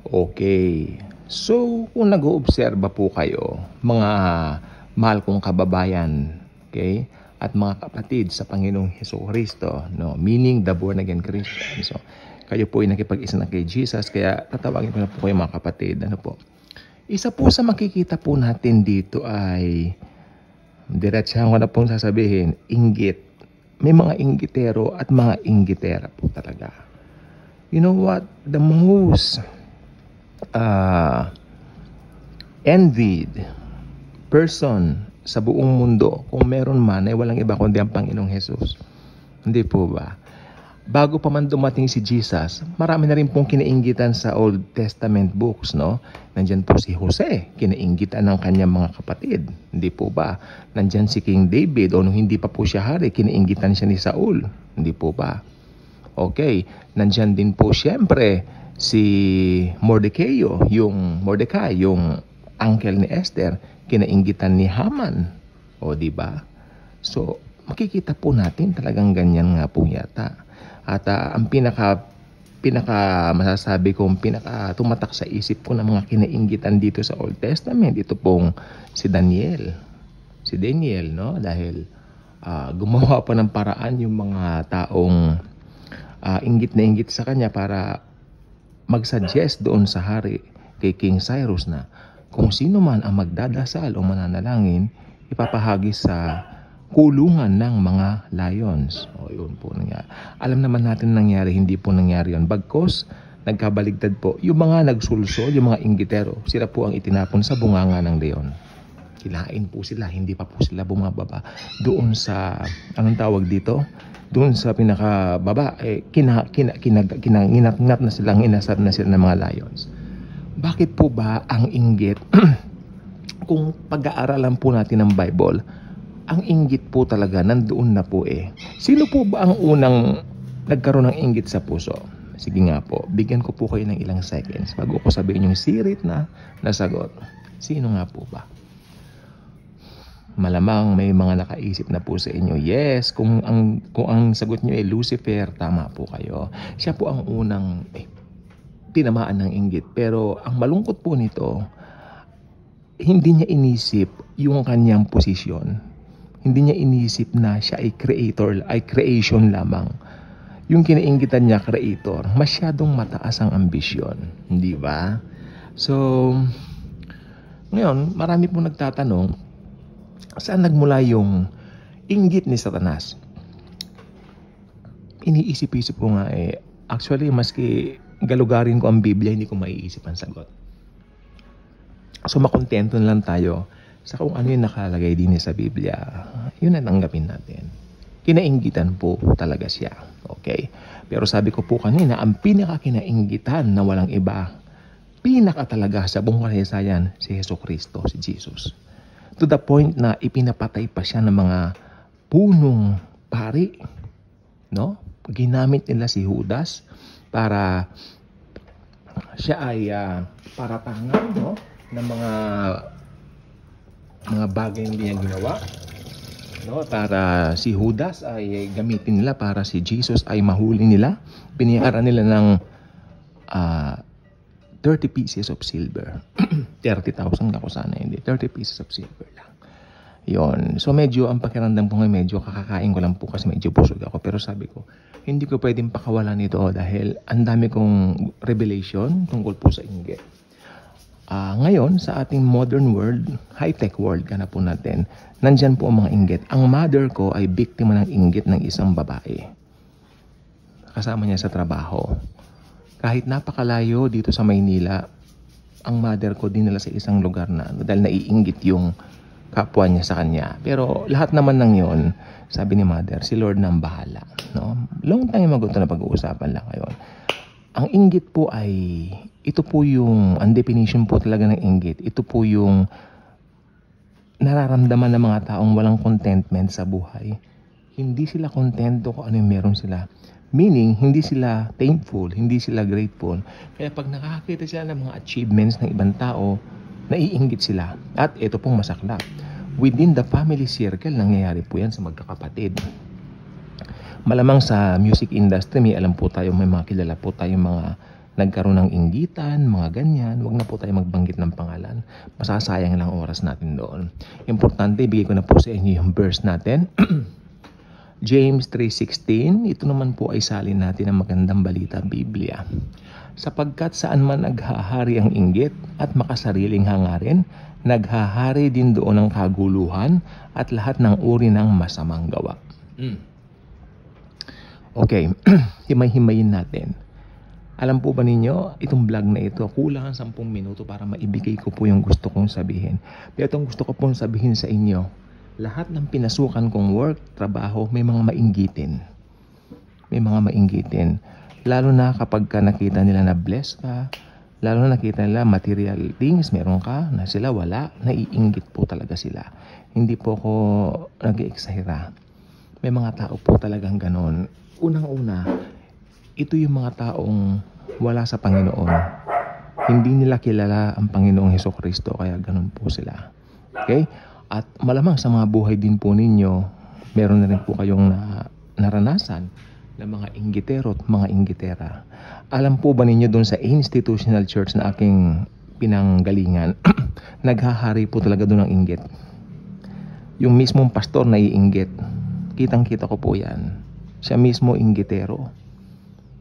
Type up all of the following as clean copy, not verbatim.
Okay. So, kung nag-oobserba po kayo, mga mahal kong kababayan, okay, at mga kapatid sa Panginoong Hesukristo, no, meaning the born again Christian. So, kayo po ay nakipag-isa na kay Jesus, kaya tatawagin ko na po kayo mga kapatid. Ano po? Isa po sa makikita po natin dito ay, diretsahan ko na pong sasabihin, inggit. May mga inggitero at mga inggitera po talaga. You know what? The most envied person sa buong mundo, kung meron man, ay walang iba kundi ang Panginoong Jesus. Hindi po ba? Bago pa man dumating si Jesus, marami na rin pong kinainggitan sa Old Testament books, no? Nandyan po si Jose, kinainggitan ng kanyang mga kapatid. Hindi po ba? Nandyan si King David, o nung hindi pa po siya hari, kinainggitan siya ni Saul. Hindi po ba? Okay, nandyan din po siyempre si Mordecai, yung uncle ni Esther, kinainggitan ni Haman. O di ba? So, makikita po natin talagang ganyan nga po yata. At ang pinaka masasabi kong pinaka tumatak sa isip ko ng mga kinainggitan dito sa Old Testament, ito pong si Daniel. Si Daniel, no? Dahil gumawa pa ng paraan yung mga taong inggit na inggit sa kanya para mag-suggest doon sa hari kay King Cyrus na kung sino man ang magdadasal o mananalangin, ipapahagis sa kulungan ng mga lions. O yun po nangyari. Alam naman natin nangyari, hindi po nangyari yun. Bagkos, nagkabaligtad po. Yung mga nagsulsol, yung mga inggitero, sila po ang itinapon sa bunganga ng leon. Kinain po sila, hindi pa po sila bumababa. Doon sa, anong tawag dito? Doon sa pinakababa, kinanginat na silang, inasar na sila ng mga lions. Bakit po ba ang inggit? Kung pag-aaralan po natin ng Bible, ang inggit po talaga nandoon na po eh. Sino po ba ang unang nagkaroon ng inggit sa puso? Sige nga po, bigyan ko po kayo ng ilang seconds bago ko sabihin yung sirit na nasagot. Sino nga po ba? Malamang may mga nakaisip na po sa inyo. Yes, kung ang sagot nyo ay Lucifer, tama po kayo. Siya po ang unang tinamaan ng inggit. Pero ang malungkot po nito, hindi niya inisip yung kanyang posisyon. Hindi niya inisip na siya ay creator, ay creation lamang. Yung kinainggitan niya, creator, masyadong mataas ang ambisyon. Hindi ba? So, ngayon, marami po nagtatanong, saan nagmula yung inggit ni Satanas? Iniisip-isip ko nga eh. Actually, maski galugarin ko ang Biblia, hindi ko maiisip ang sagot. So, makontento na lang tayo sa kung ano yung nakalagay din sa Biblia. Yun na tanggapin natin. Kinainggitan po talaga siya. Okay? Pero sabi ko po kanina, ang pinaka-kinainggitan na walang iba, pinaka talaga sa buong kasaysayan, si Hesukristo, si Jesus. To the point na ipinapatay pa siya ng mga punong pari. No? Ginamit nila si Judas para siya ay paratangan, no, ng mga bagay na niya ginawa, no, para si Judas ay gamitin nila para si Jesus ay mahuli nila. Binayaran nila ng 30 pieces of silver. 30,000 ako sana, hindi. 30 pieces of silver lang. Yon. So medyo ang pakiramdam ko ngayon, medyo kakakain ko lang po kasi medyo busog ako. Pero sabi ko, hindi ko pwedeng pakawalan ito dahil ang dami kong revelation tungkol po sa inggit. Ngayon, sa ating modern world, high-tech world ka na po natin, nandyan po ang mga inggit. Ang mother ko ay biktima ng inggit ng isang babae. Kasama niya sa trabaho. Kahit napakalayo dito sa Maynila, ang mother ko dinala sa isang lugar na dahil naiinggit yung kapwa niya sa kanya. Pero lahat naman ng yon, sabi ni mother, si Lord nang bahala. No? Long time ago ito na pag-uusapan lang ngayon. Ang inggit po ay, ito po yung, ang definition po talaga ng inggit, ito po yung nararamdaman ng mga taong walang contentment sa buhay. Hindi sila kontento kung ano yung meron sila. Meaning, hindi sila thankful, hindi sila grateful. Kaya pag nakakakita sila ng mga achievements ng ibang tao, naiinggit sila. At ito pong masaklap. Within the family circle, nangyayari po yan sa magkakapatid. Malamang sa music industry, may alam po tayo, may mga kilala po tayong mga nagkaroon ng inggitan, mga ganyan, wag na po tayo magbanggit ng pangalan. Masasayang lang oras natin doon. Importante, ibigay ko na po sa inyo yung verse natin. James 3:16, ito naman po ay salin natin ng magandang balita, Biblia. Sapagkat saan man naghahari ang inggit at makasariling hangarin, naghahari din doon ang kaguluhan at lahat ng uri ng masamang gawa. Okay, himay-himayin natin. Alam po ba ninyo, itong vlog na ito, kulang ang 10 minuto para maibigay ko po yung gusto kong sabihin. Pero itong gusto ko pong sabihin sa inyo, lahat ng pinasukan kong work, trabaho, may mga mainggitin. May mga mainggitin. Lalo na kapag nakita nila na blessed ka, lalo na nakita nila material things, meron ka, na sila wala, naiinggit po talaga sila. Hindi po ako nag-i-exagera. May mga tao po talagang ganon. Unang-una, ito yung mga taong wala sa Panginoon. Hindi nila kilala ang Panginoong Hesukristo, kaya ganun po sila. Okay? At malamang sa mga buhay din po ninyo, meron na rin po kayong naranasan ng mga inggitero at mga inggitera. Alam po ba ninyo doon sa institutional church na aking pinanggalingan, naghahari po talaga doon ng inggit. Yung mismong pastor na iinggit. Kitang-kita ko po yan. Siya mismo inggitero.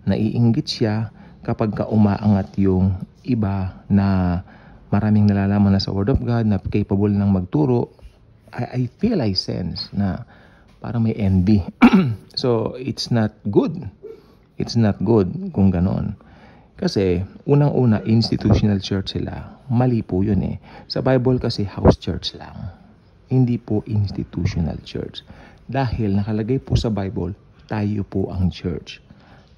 Naiinggit siya kapag umaangat yung iba na maraming nalalaman na sa Word of God, na capable ng magturo. I feel, I sense na parang may envy. So, it's not good. It's not good kung ganon. Kasi, unang-una, institutional church sila. Mali po yun eh. Sa Bible kasi, house church lang. Hindi po institutional church. Dahil nakalagay po sa Bible, tayo po ang church.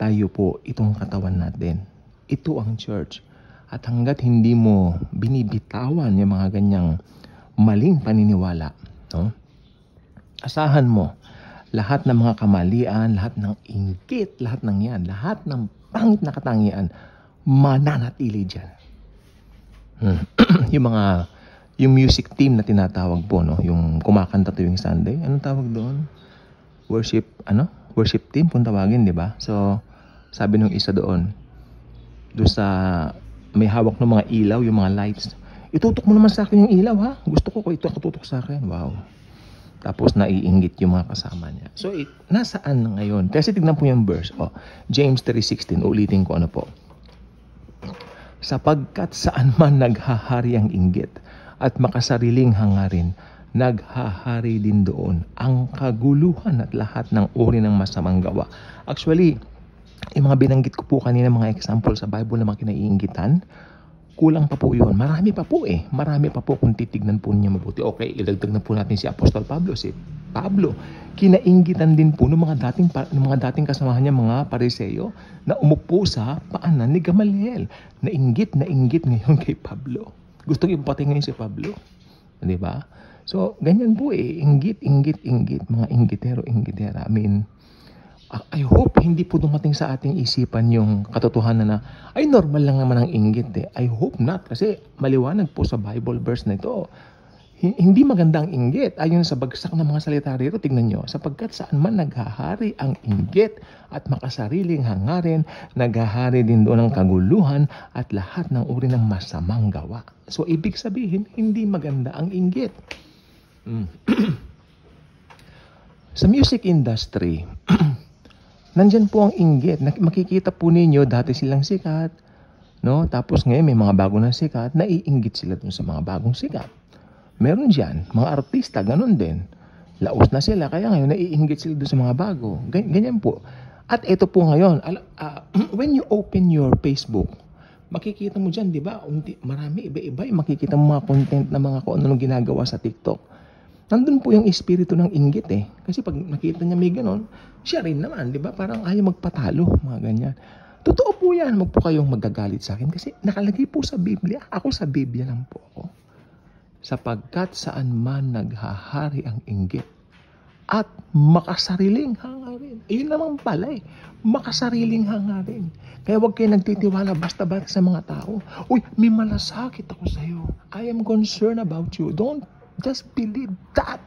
Tayo po itong katawan natin. Ito ang church. At hanggat hindi mo binibitawan yung mga ganyang maling paniniwala, no? Asahan mo, lahat ng mga kamalian, lahat ng inggit, lahat ng yan, lahat ng pangit na katangian, mananatili dyan. Yung music team na tinatawag po, no? Yung kumakanta tuwing Sunday, anong tawag doon? Worship team kung tawagin, di ba? So, sabi nung isa doon sa may hawak ng mga ilaw, yung mga lights, itutok mo naman sa akin yung ilaw, ha? Gusto ko ito katutok sa akin. Wow. Tapos naiinggit yung mga kasama niya. So, nasaan na ngayon? Kasi tignan po yung verse. James 3:16, ulitin ko ano po. Sapagkat saan man naghahari ang inggit at makasariling hangarin, naghahari din doon ang kaguluhan at lahat ng uri ng masamang gawa. Actually, yung mga binanggit ko po kanina, mga example sa Bible na mga kinaiinggitan, kulang pa po yun. Marami pa po eh. Marami pa po kung titignan po niya mabuti. Okay, ilagdag na po natin si Apostol Pablo. Si Pablo, kinainggitan din po ng mga dating kasamahan niya, mga Pariseo, na umupo sa paanan ni Gamaliel. Nainggit ngayon kay Pablo. Gustong ipapatay ngayon si Pablo. Di ba? So, ganyan po eh. Inggit. Mga inggitero, inggitera. I hope hindi po dumating sa ating isipan yung katotohanan na ay normal lang naman ang inggit eh. I hope not, kasi maliwanag po sa Bible verse na ito. Hindi maganda ang inggit. Ayon sa bagsak ng mga salita rito, tignan nyo, sapagkat saan man naghahari ang inggit at makasariling hangarin, naghahari din doon ang kaguluhan at lahat ng uri ng masamang gawa. So, ibig sabihin, hindi maganda ang inggit. Sa music industry, nandyan po ang inggit. Makikita po ninyo, dati silang sikat, no? Tapos ngayon may mga bago na sikat, naiinggit sila dun sa mga bagong sikat. Meron dyan, mga artista, ganun din. Laos na sila, kaya ngayon naiinggit sila dun sa mga bago. Ganyan po. At ito po ngayon, when you open your Facebook, makikita mo dyan, di ba? Marami, iba-iba, makikita mo mga content na mga kung ano ginagawa sa TikTok. Nandun po yung espiritu ng inggit eh. Kasi pag nakita niya may ganon, siya rin naman, di ba? Parang ayaw magpatalo, mga ganyan. Totoo po yan, wag po kayong magagalit sa akin kasi nakalagay po sa Biblia. Ako sa Biblia lang po ako. Sapagkat saan man naghahari ang inggit at makasariling hangarin. Ayun naman pala eh, makasariling hangarin. Kaya wag kayo nagtitiwala basta-basta sa mga tao. Uy, may malasakit ako sa'yo. I am concerned about you. Don't just believe that.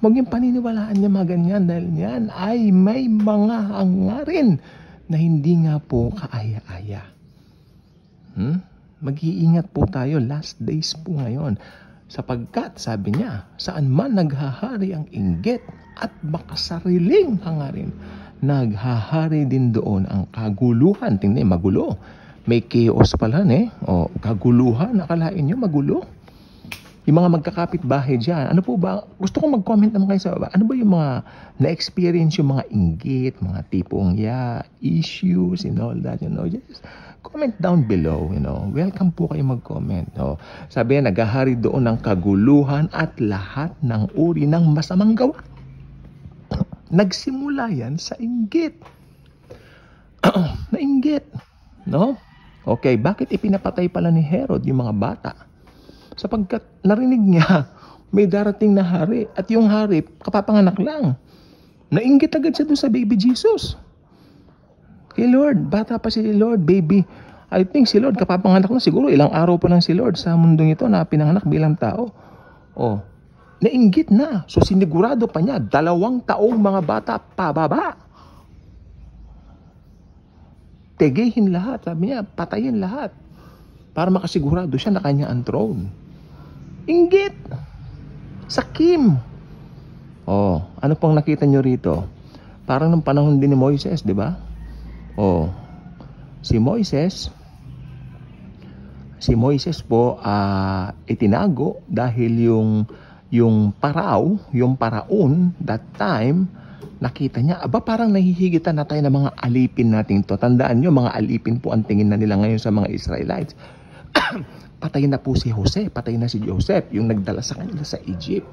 Huwag yung paniniwalaan niya mga ganyan dahil yan ay may mga hangarin na hindi nga po kaaya-aya. Mag-iingat po tayo, last days po ngayon. Sapagkat, sabi niya, saan man naghahari ang inggit at makasariling hangarin, naghahari din doon ang kaguluhan. Tingnan, magulo. May chaos pala, kaguluhan. Akalain nyo, magulo. Yung mga magkakapit bahay dyan, ano po ba? Gusto kong mag-comment naman kayo sa baba. Ano ba yung mga na-experience yung mga inggit, mga tipong issues and all that, just comment down below, Welcome po kayo mag-comment. Sabi niya, naghahari doon ng kaguluhan at lahat ng uri ng masamang gawa. Nagsimula yan sa inggit. Nainggit, no? Okay, bakit ipinapatay pala ni Herod yung mga bata? Sapagkat narinig niya, may darating na hari. At yung hari, kapapanganak lang. Nainggit agad siya doon sa baby Jesus. Kay Lord, bata pa si Lord, baby. I think si Lord, kapapanganak na siguro. Ilang araw pa lang si Lord sa mundong ito na pinanganak bilang tao. Nainggit na. So sinigurado pa niya, 2 taong mga bata pababa. Tegehin lahat. Sabi niya, patayin lahat. Para makasigurado siya na kanya ang throne. Inggit. Sakim. Ano pang nakita nyo rito? Parang ng panahon din ni Moises, di ba? Si Moises po itinago dahil yung paraon that time, nakita niya, parang nahihigitan na tayo ng mga alipin natin to. Tandaan nyo, mga alipin po ang tingin na nila ngayon sa mga Israelites. Patay na po si Jose, patay na si Joseph, yung nagdala sa kanila sa Egypt.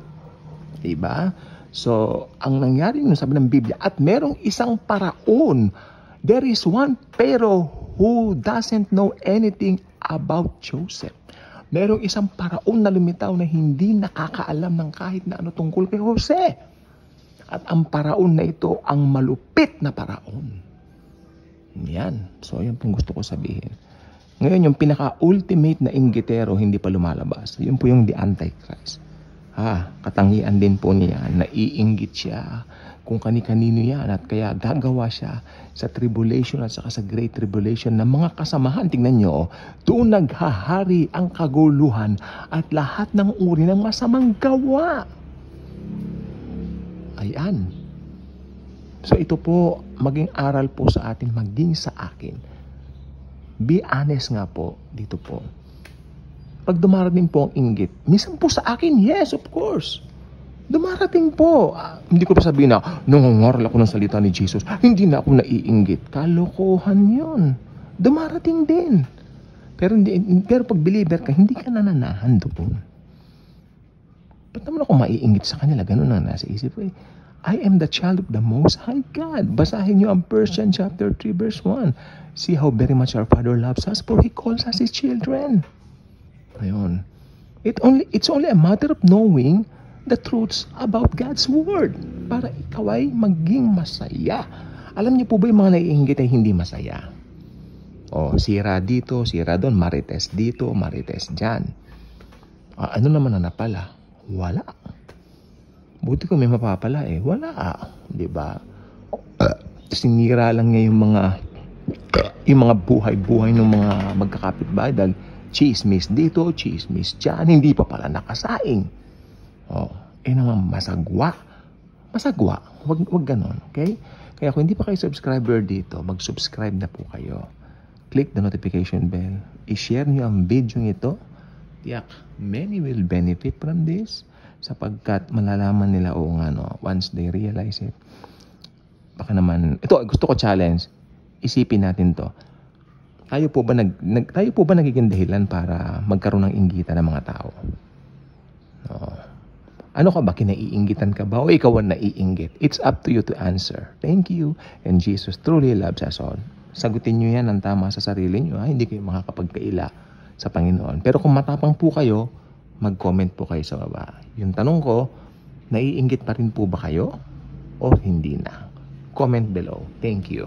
Diba? So, ang nangyari nung sabi ng Biblia, at merong isang paraon, there is one Pharaoh who doesn't know anything about Joseph. Merong isang paraon na lumitaw na hindi nakakaalam ng kahit na ano tungkol kay Jose. At ang paraon na ito, ang malupit na paraon. Yan. So, yan pong gusto ko sabihin. Ngayon, yung pinaka-ultimate na inggitero, hindi pa lumalabas. Yun po yung the Antichrist. Katangian din po niya, naiinggit siya kung kani-kanino yan at kaya gagawa siya sa tribulation at saka sa great tribulation ng mga kasamahan. Tingnan nyo, doon naghahari ang kaguluhan at lahat ng uri ng masamang gawa. Ayan. So ito po, maging aral po sa atin, maging sa akin. Be honest nga po, dito po. Pag dumarating po ang inggit, minsan po sa akin, yes, of course. Dumarating po. Hindi ko pa sabihin na, nangangaral ako ng salita ni Jesus, hindi na ako naiinggit. Kalokohan yun. Dumarating din. Pero pag believer ka, hindi ka nananahan doon. Ba't naman ako maiinggit sa kanila? Ganun ang nasa isip ko. I am the child of the Most High God. Basahin niyo ang 1 chapter 3 verse 1. See how very much our Father loves us, for He calls us His children. Ayun. It's only a matter of knowing the truths about God's Word para ikaw ay maging masaya. Alam niyo po ba yung mga naiinggit ay hindi masaya? Sira dito, sira doon, marites dito, marites dyan. Ano naman na napala? Wala. Buti ko may mapapala wala. Diba? Sinira lang niya yung mga buhay-buhay ng mga magkakapitbahay dahil chismis dito, chismis dyan, hindi pa pala nakasaing. Naman masagwa. Masagwa. Wag ganon, okay? Kaya kung hindi pa kayo subscriber dito, mag-subscribe na po kayo. Click the notification bell. I-share niyo ang video ito. Tiyak, many will benefit from this. Sapagkat malalaman nila once they realize it. Baka naman, ito gusto ko challenge. Isipin natin to. Tayo po ba nagiging dahilan para magkaroon ng inggitan ng mga tao? Ano ka ba? Kinaiinggitan ka ba? O ikaw ang naiinggit? It's up to you to answer. Thank you. And Jesus truly loves us all. Sagutin nyo yan ng tama sa sarili nyo. Hindi kayo makakapagkaila sa Panginoon. Pero kung matapang po kayo, mag-comment po kayo sa baba. Yung tanong ko, naiinggit pa rin po ba kayo? O hindi na? Comment below. Thank you.